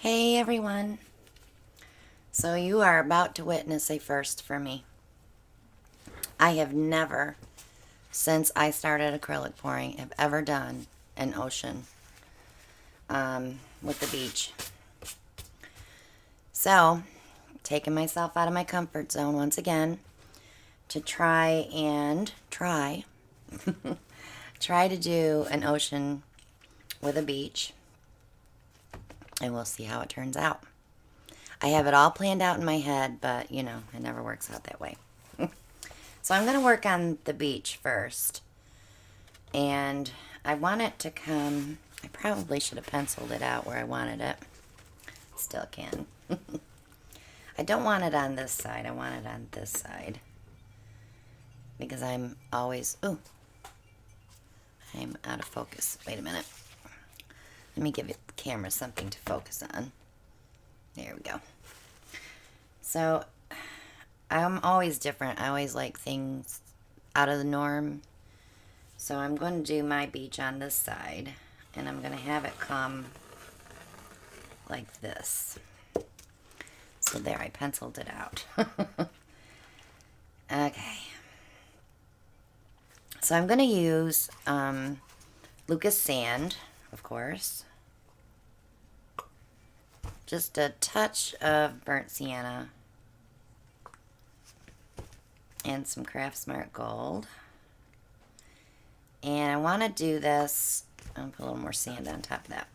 Hey everyone. So you are about to witness a first for me. I have never, since I started acrylic pouring, have ever done an ocean with the beach. So, taking myself out of my comfort zone once again to try to do an ocean with a beach, and we'll see how it turns out. I have it all planned out in my head, but you know, it never works out that way. So I'm going to work on the beach first. And I want it to come, I probably should have penciled it out where I wanted it. Still can. I don't want it on this side, I want it on this side. Because I'm always, I'm out of focus. Wait a minute. Let me give the camera something to focus on. There we go. So, I'm always different. I always like things out of the norm. So I'm going to do my beach on this side. And I'm going to have it come like this. So there, I penciled it out. Okay. So I'm going to use Lucas sand, of course. Just a touch of burnt sienna. And some Craft Smart Gold. And I want to do this, I'll put a little more sand on top of that.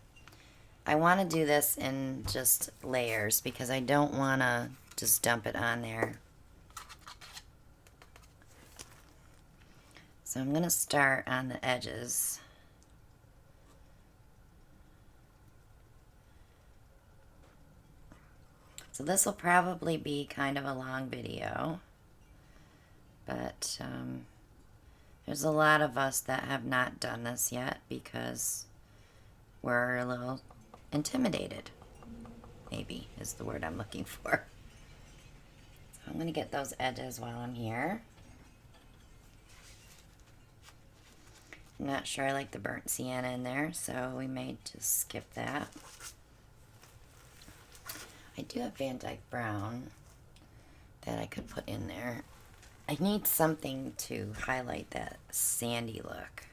I want to do this in just layers because I don't want to just dump it on there. So I'm going to start on the edges. So this will probably be kind of a long video. But there's a lot of us that have not done this yet because we're a little intimidated, maybe is the word I'm looking for. So I'm going to get those edges while I'm here. I'm not sure I like the burnt sienna in there, so we may just skip that. I do have Van Dyke Brown that I could put in there. I need something to highlight that sandy look,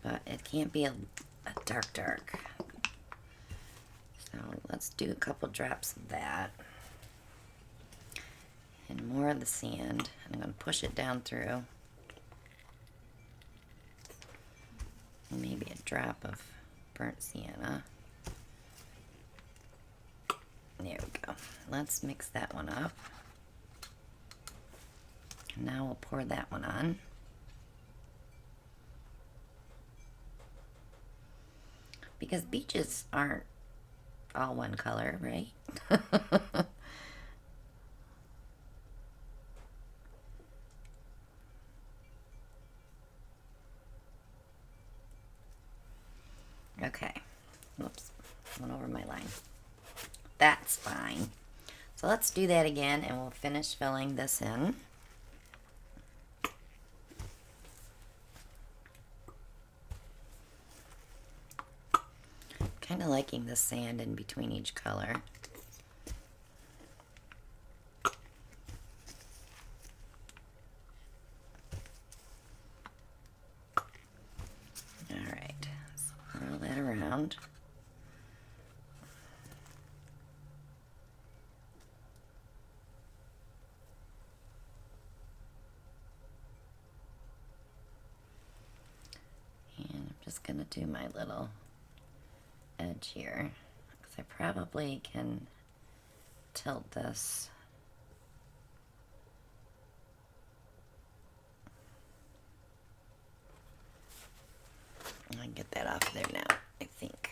but it can't be a dark. So let's do a couple drops of that. And more of the sand. I'm going to push it down through. And maybe a drop of burnt sienna. There we go. Let's mix that one up. Now we'll pour that one on. Because beaches aren't all one color, right? Okay. Whoops. Went over my line. That's fine. So let's do that again and we'll finish filling this in. Kind of liking the sand in between each color. Alright, so roll that around. And I'm just going to do my little edge here because I probably can tilt this. I can get that off there now, I think.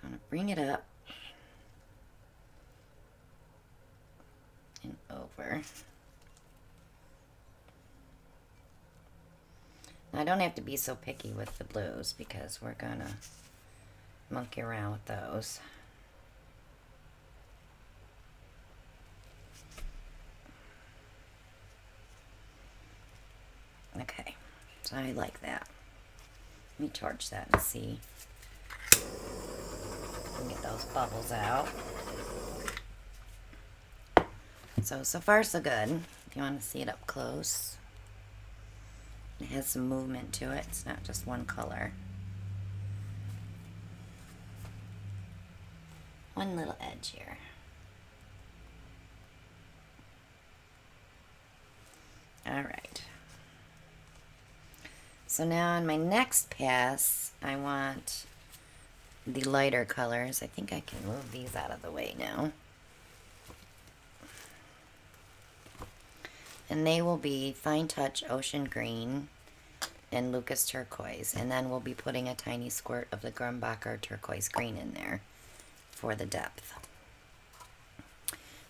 So I'm going to bring it up and over. Now I don't have to be so picky with the blues because we're going to monkey around with those. Okay, so I like that. Let me torch that and see. and get those bubbles out. So far so good. If you want to see it up close, it has some movement to it. It's not just one color. One little edge here. All right. So now on my next pass, I want the lighter colors. I think I can move these out of the way now. And they will be Fine Touch Ocean Green and Lucas Turquoise. And then we'll be putting a tiny squirt of the Grumbacher Turquoise Green in there for the depth.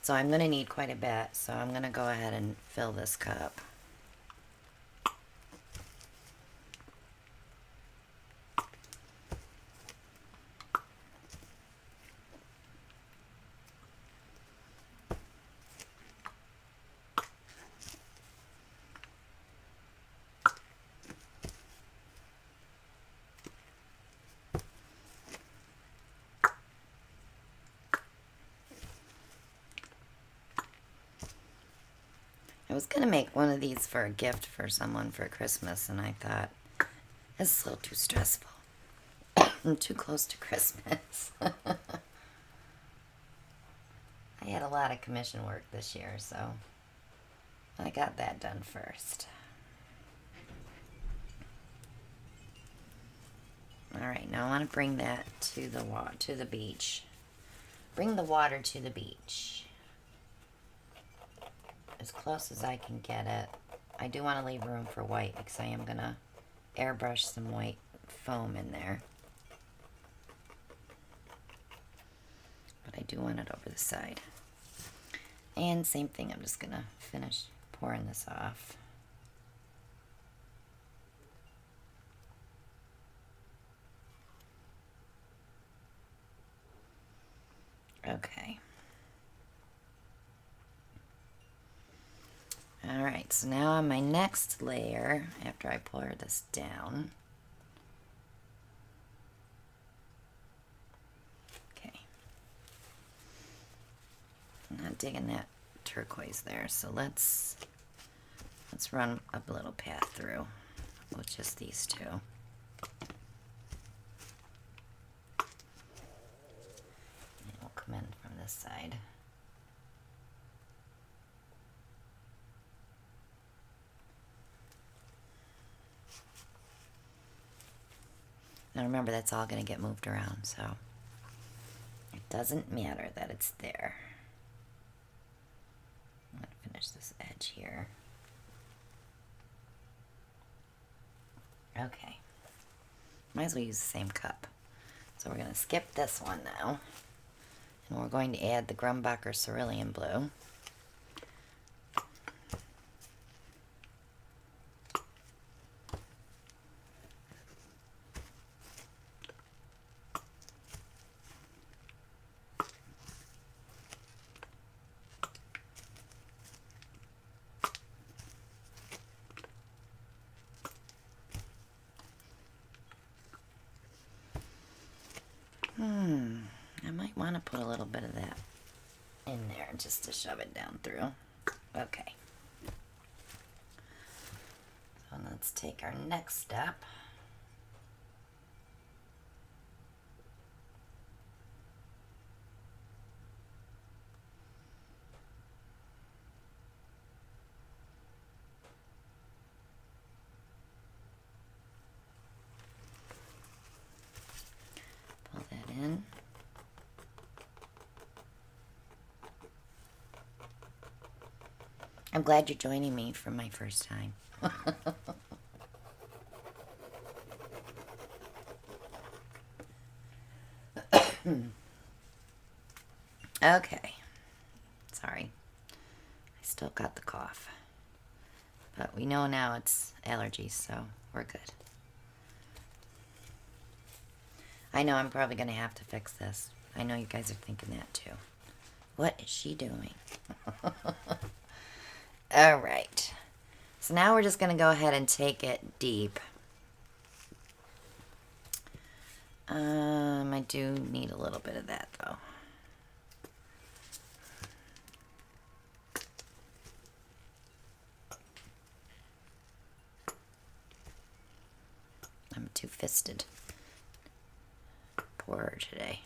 So I'm going to need quite a bit, so I'm going to go ahead and fill this cup. I was going to make one of these for a gift for someone for Christmas, and I thought, it's a little too stressful. I'm too close to Christmas. I had a lot of commission work this year, so I got that done first. Alright, now I want to bring that to the beach. Bring the water to the beach. As close as I can get it. I do want to leave room for white because I am going to airbrush some white foam in there. But I do want it over the side. And same thing, I'm just going to finish pouring this off. Okay. Alright, so now on my next layer, after I pour this down, okay, I'm not digging that turquoise there, so let's run a little path through with just these two. And we'll come in from this side. Now remember, that's all going to get moved around, so it doesn't matter that it's there. I'm going to finish this edge here. Okay. Might as well use the same cup. So we're going to skip this one now. And we're going to add the Grumbacher Cerulean Blue. I might want to put a little bit of that in there just to shove it down through. Okay. So let's take our next step. Pull that in. I'm glad you're joining me for my first time. Okay. Sorry. I still got the cough. But we know now it's allergies, so we're good. I know I'm probably going to have to fix this. I know you guys are thinking that too. What is she doing? Alright. So now we're just going to go ahead and take it deep. My I do need a little bit of that though. I'm two-fisted. Poorer today.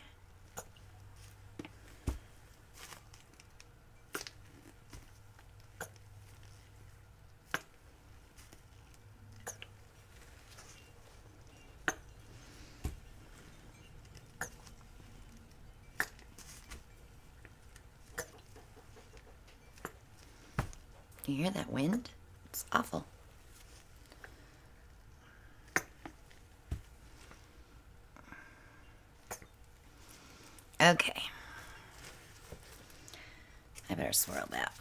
You hear that wind? It's awful. Okay. I better swirl that.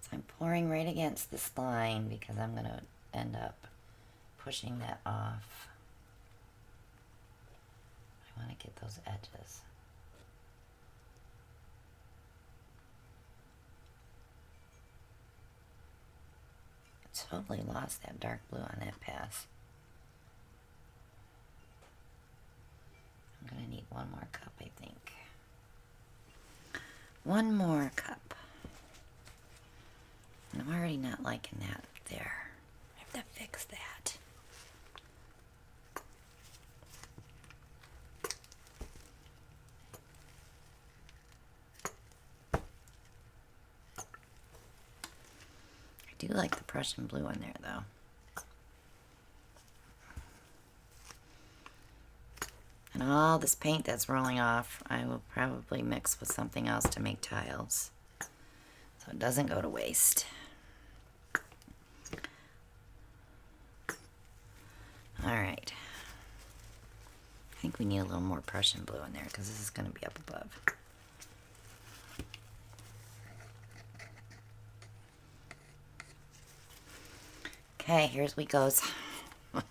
So I'm pouring right against this line because I'm going to end up pushing that off. I want to get those edges. I totally lost that dark blue on that pass. I'm going to need one more cup, I think. One more cup. And I'm already not liking that there. I have to fix that. I do like the Prussian blue in there, though. And all this paint that's rolling off, I will probably mix with something else to make tiles, so it doesn't go to waste. All right. I think we need a little more Prussian blue in there because this is going to be up above. Okay, here's we goes. All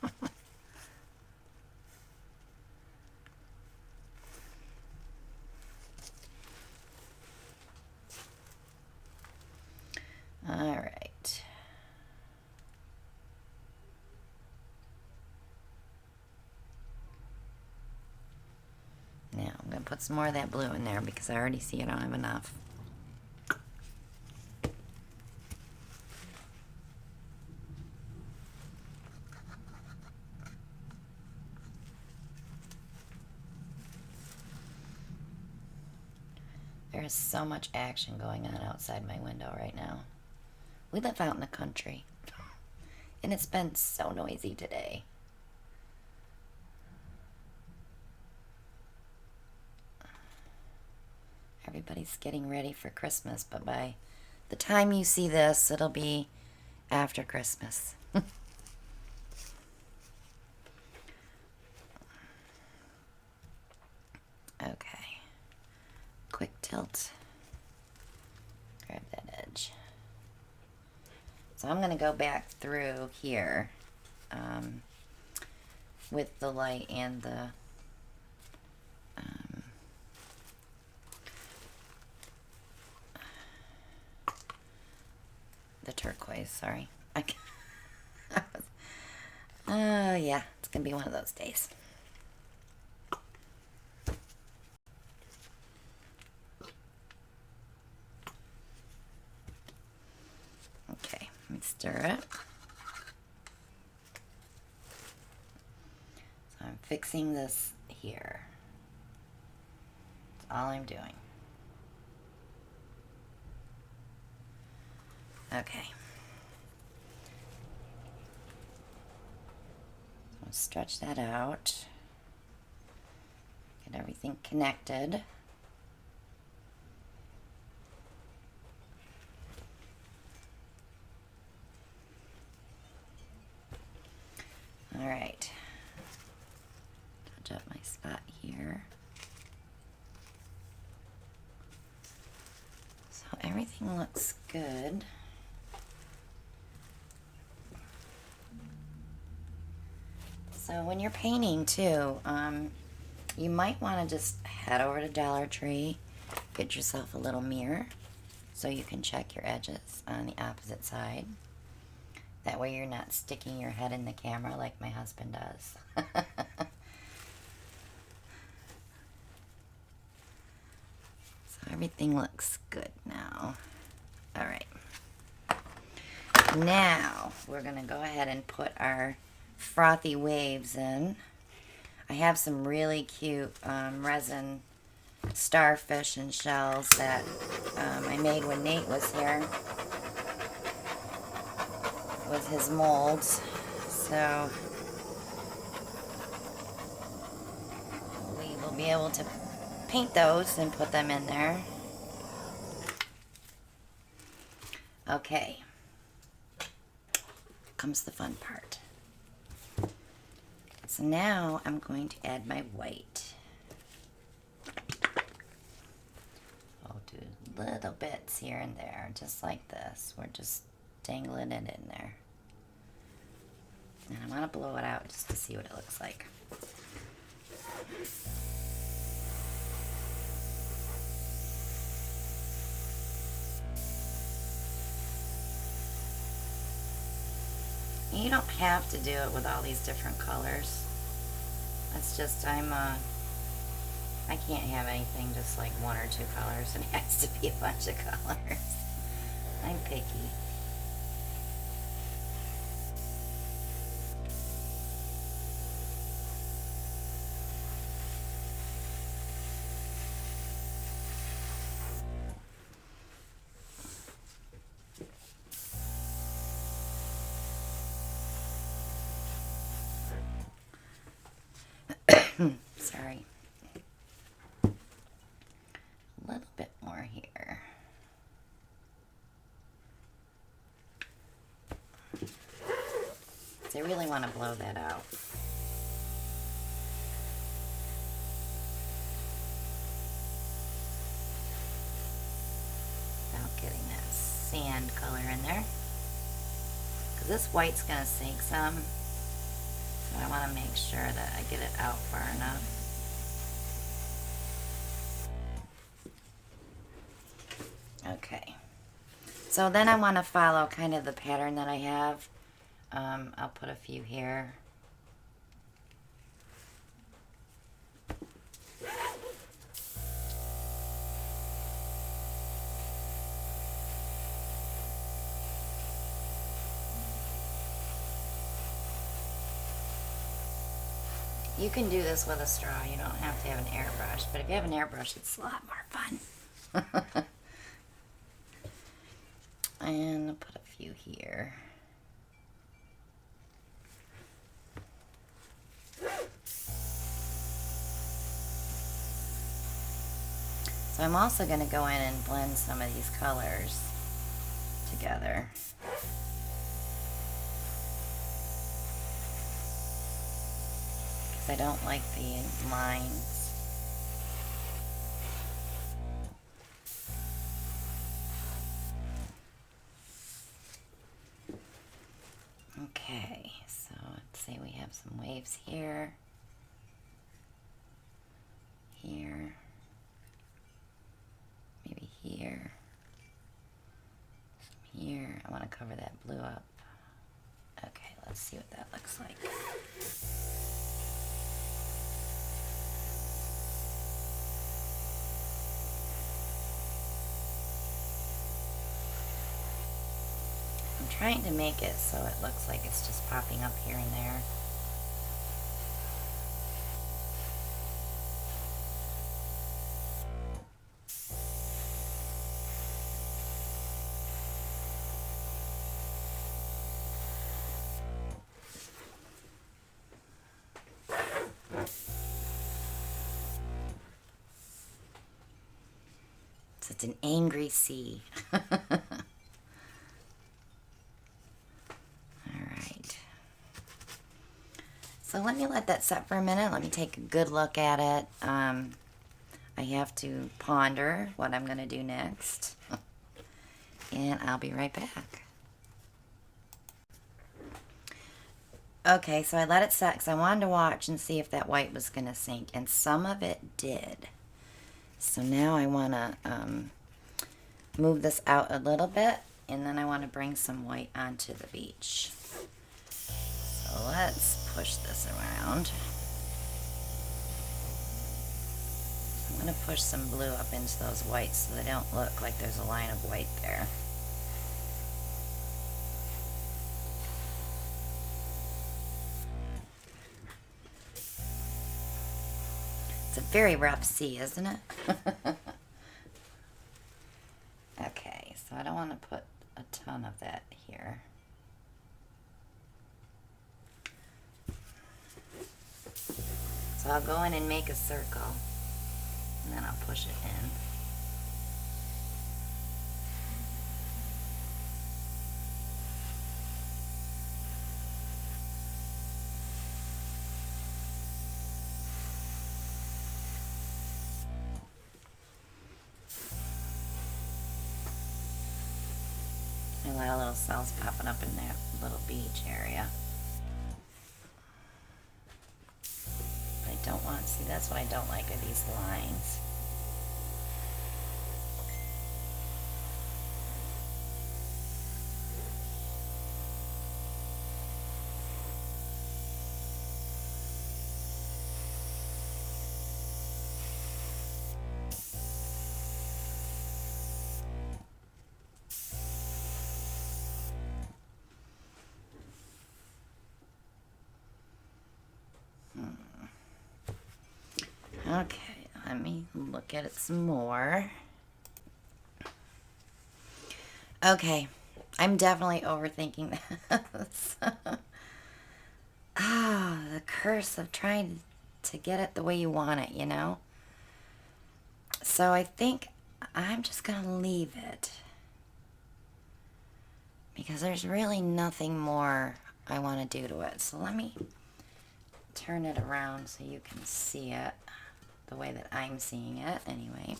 right. Now I'm going to put some more of that blue in there because I already see I don't have enough. There is so much action going on outside my window right now. We live out in the country, and it's been so noisy today. Everybody's getting ready for Christmas, but by the time you see this, it'll be after Christmas. Okay. Quick tilt. Grab that edge. So I'm going to go back through here with the light and the turquoise, sorry. Yeah, it's going to be one of those days. Okay, let me stir it. So I'm fixing this here. That's all I'm doing. Okay. So I'll stretch that out. Get everything connected. All right. Touch up my spot here. So everything looks good. So when you're painting too, you might want to just head over to Dollar Tree, get yourself a little mirror so you can check your edges on the opposite side. That way you're not sticking your head in the camera like my husband does. So everything looks good now. All right. Now we're going to go ahead and put our frothy waves in. I have some really cute resin starfish and shells that I made when Nate was here with his molds. So we will be able to paint those and put them in there. Okay. Comes the fun part. So now I'm going to add my white. I'll do little bits here and there, just like this. We're just dangling it in there. And I want to blow it out just to see what it looks like. You don't have to do it with all these different colors. It's just I can't have anything just like one or two colors. It has to be a bunch of colors. I'm picky. Sorry. A little bit more here. So I really want to blow that out. Without getting that sand color in there. Because this white's going to sink some. So I want to make sure that I get it out far enough. Okay. So then I want to follow kind of the pattern that I have. I'll put a few here. You can do this with a straw. You don't have to have an airbrush. But if you have an airbrush, it's a lot more fun. And I'll put a few here. So I'm also going to go in and blend some of these colors together. I don't like the lines. Okay, so let's say we have some waves here, here, maybe here, some here. I want to cover that blue up. Okay, let's see what that looks like. Trying to make it so it looks like it's just popping up here and there. So it's an angry sea. So let me let that set for a minute. Let me take a good look at it. I have to ponder what I'm going to do next. And I'll be right back. Okay, so I let it set because I wanted to watch and see if that white was going to sink. And some of it did. So now I want to move this out a little bit, and then I want to bring some white onto the beach. So let's push this around. I'm going to push some blue up into those whites so they don't look like there's a line of white there. It's a very rough sea, isn't it? Okay, so I don't want to put a ton of that here. So I'll go in and make a circle, and then I'll push it in. A lot of little cells popping up in that little beach area. I don't want, see, that's what I don't like are these lines. Okay, let me look at it some more. Okay, I'm definitely overthinking this. Ah, the curse of trying to get it the way you want it, you know? So I think I'm just going to leave it, because there's really nothing more I want to do to it. So let me turn it around so you can see it the way that I'm seeing it anyway.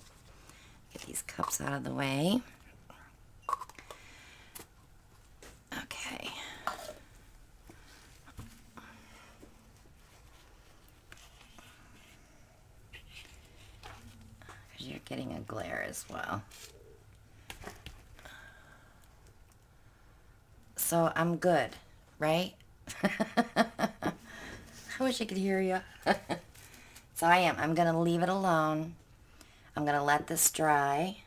Get these cups out of the way. Okay. Because you're getting a glare as well. So I'm good, right? I wish I could hear you. So I am. I'm going to leave it alone. I'm going to let this dry.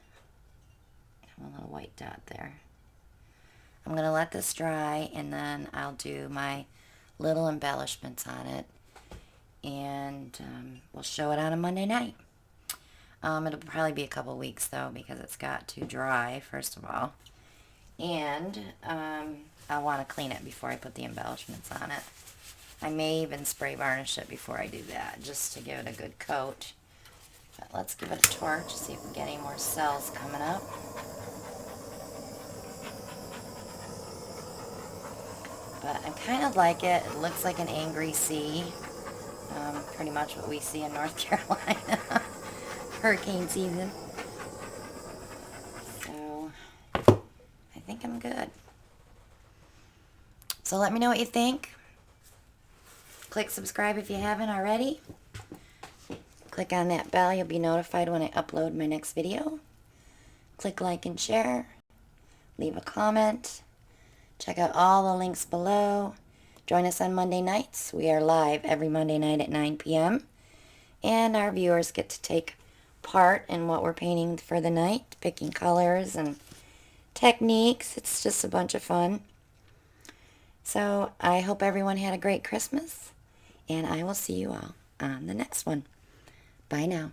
A little white dot there. I'm going to let this dry, and then I'll do my little embellishments on it. And we'll show it on a Monday night. It'll probably be a couple weeks, though, because it's got to dry, first of all. And I'll want to clean it before I put the embellishments on it. I may even spray varnish it before I do that, just to give it a good coat. But let's give it a torch, see if we get any more cells coming up. But I kind of like it. It looks like an angry sea. Pretty much what we see in North Carolina. Hurricane season. So, I think I'm good. So let me know what you think. Click subscribe if you haven't already. Click on that bell. You'll be notified when I upload my next video. Click like and share. Leave a comment. Check out all the links below. Join us on Monday nights. We are live every Monday night at 9 p.m. And our viewers get to take part in what we're painting for the night. Picking colors and techniques. It's just a bunch of fun. So I hope everyone had a great Christmas. And I will see you all on the next one. Bye now.